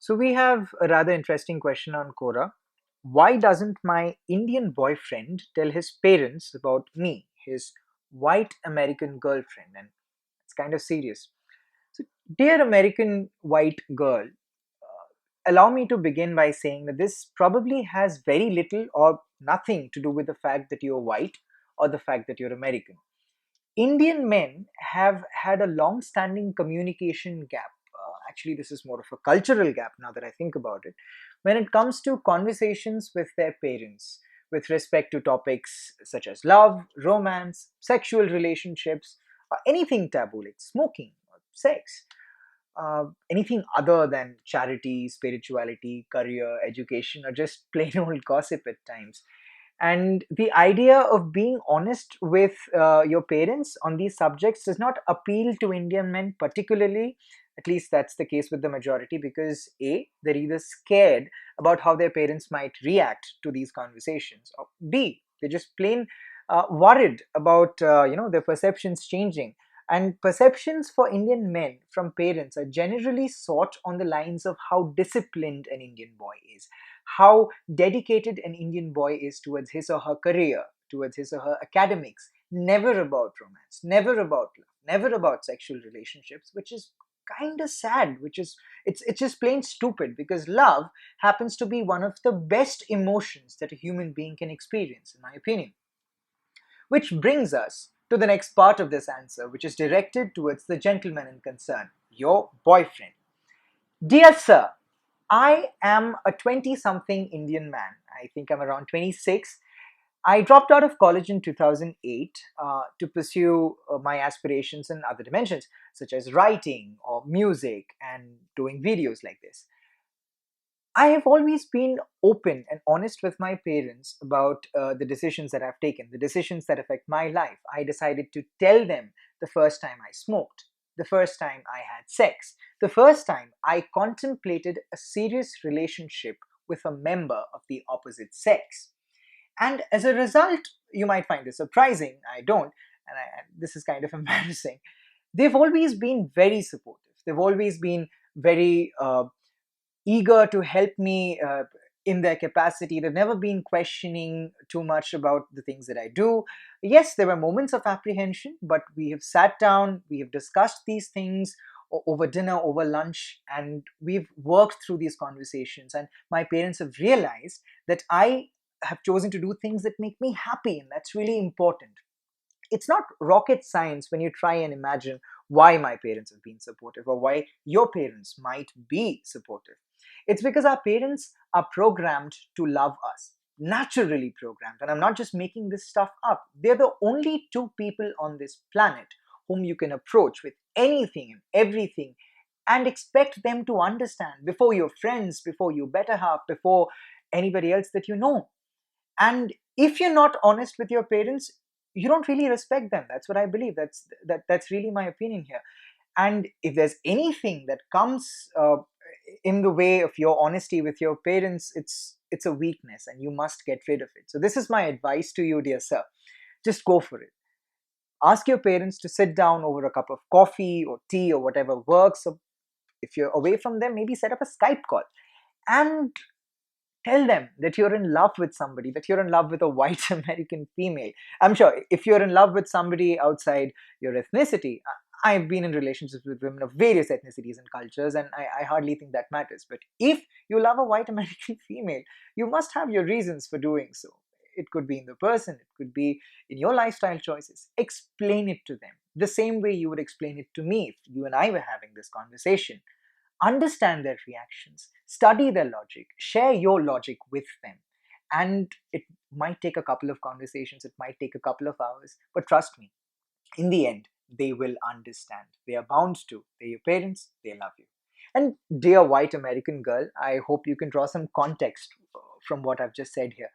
So we have a rather interesting question on Quora. Why doesn't my Indian boyfriend tell his parents about me, his white American girlfriend? And it's kind of serious. So, dear American white girl, allow me to begin by saying that this probably has very little or nothing to do with the fact that you're white or the fact that you're American. Indian men have had a long standing communication gap. Actually, this is more of a cultural gap now that I think about it. When it comes to conversations with their parents with respect to topics such as love, romance, sexual relationships, or anything taboo like smoking or sex, anything other than charity, spirituality, career, education, or just plain old gossip at times. And the idea of being honest with your parents on these subjects does not appeal to Indian men particularly. At least that's the case with the majority, because A, they're either scared about how their parents might react to these conversations, or B, they're just plain worried about their perceptions changing. And perceptions for Indian men from parents are generally sought on the lines of how disciplined an Indian boy is, how dedicated an Indian boy is towards his or her career, towards his or her academics, never about romance, never about love, never about sexual relationships, which is kind of sad, which is it's just plain stupid, because love happens to be one of the best emotions that a human being can experience, in my opinion. Which brings us to the next part of this answer, which is directed towards the gentleman in concern, your boyfriend. Dear sir, I am a 20 something Indian man. I think I'm around 26. I dropped out of college in 2008 to pursue my aspirations in other dimensions, such as writing or music and doing videos like this. I have always been open and honest with my parents about the decisions that I've taken, the decisions that affect my life. I decided to tell them the first time I smoked, the first time I had sex, the first time I contemplated a serious relationship with a member of the opposite sex. And as a result, you might find this surprising. I don't, and this is kind of embarrassing. They've always been very supportive. They've always been very eager to help me in their capacity. They've never been questioning too much about the things that I do. Yes, there were moments of apprehension, but we have sat down, we have discussed these things over dinner, over lunch, and we've worked through these conversations. And my parents have realized that I have chosen to do things that make me happy, and that's really important. It's not rocket science when you try and imagine why my parents have been supportive or why your parents might be supportive. It's because our parents are programmed to love us, naturally programmed. And I'm not just making this stuff up. They're the only two people on this planet whom you can approach with anything and everything and expect them to understand before your friends, before your better half, before anybody else that you know. And if you're not honest with your parents, you don't really respect them. That's what I believe. That's really my opinion here. And if there's anything that comes in the way of your honesty with your parents, it's a weakness, and you must get rid of it. So this is my advice to you, dear sir. Just go for it. Ask your parents to sit down over a cup of coffee or tea or whatever works. So if you're away from them, maybe set up a Skype call and tell them that you're in love with somebody, that you're in love with a white American female. I'm sure if you're in love with somebody outside your ethnicity, I've been in relationships with women of various ethnicities and cultures, and I hardly think that matters. But if you love a white American female, you must have your reasons for doing so. It could be in the person, it could be in your lifestyle choices. Explain it to them the same way you would explain it to me if you and I were having this conversation. Understand their reactions, study their logic, share your logic with them. And it might take a couple of conversations, it might take a couple of hours, but trust me, in the end, they will understand. They are bound to. They're your parents, they love you. And dear white American girl, I hope you can draw some context from what I've just said here.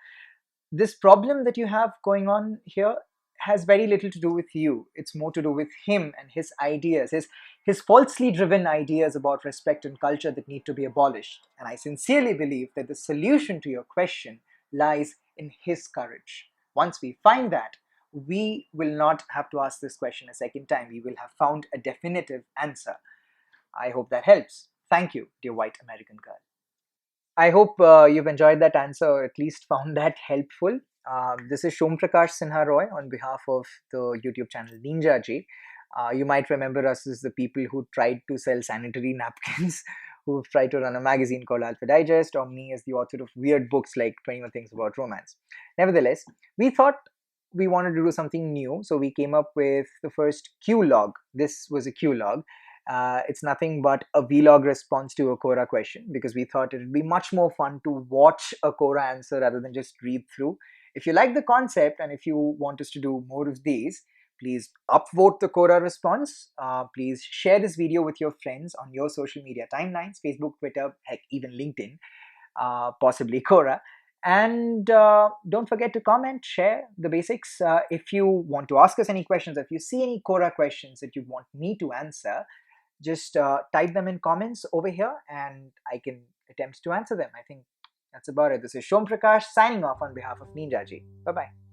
This problem that you have going on here has very little to do with you. It's more to do with him and his ideas, his falsely driven ideas about respect and culture that need to be abolished. And I sincerely believe that the solution to your question lies in his courage. Once we find that, we will not have to ask this question a second time. We will have found a definitive answer. I hope that helps. Thank you, dear white American girl. I hope you've enjoyed that answer or at least found that helpful. This is Shomprakash Sinha Roy on behalf of the YouTube channel Ninjaji. You might remember us as the people who tried to sell sanitary napkins, who've tried to run a magazine called Alpha Digest, or me as the author of weird books like 21 Things About Romance. Nevertheless, we thought we wanted to do something new, so we came up with the first QLOG. This was a QLOG. It's nothing but a vlog response to a Quora question because we thought it would be much more fun to watch a Quora answer rather than just read through. If you like the concept and if you want us to do more of these, please upvote the Quora response. Please share this video with your friends on your social media timelines, Facebook, Twitter, heck, even LinkedIn, possibly Quora. And don't forget to comment, share the basics. If you want to ask us any questions, if you see any Quora questions that you want me to answer, just type them in comments over here and I can attempt to answer them. I think that's about it. This is Shom Prakash signing off on behalf of Ninjaji. Bye bye.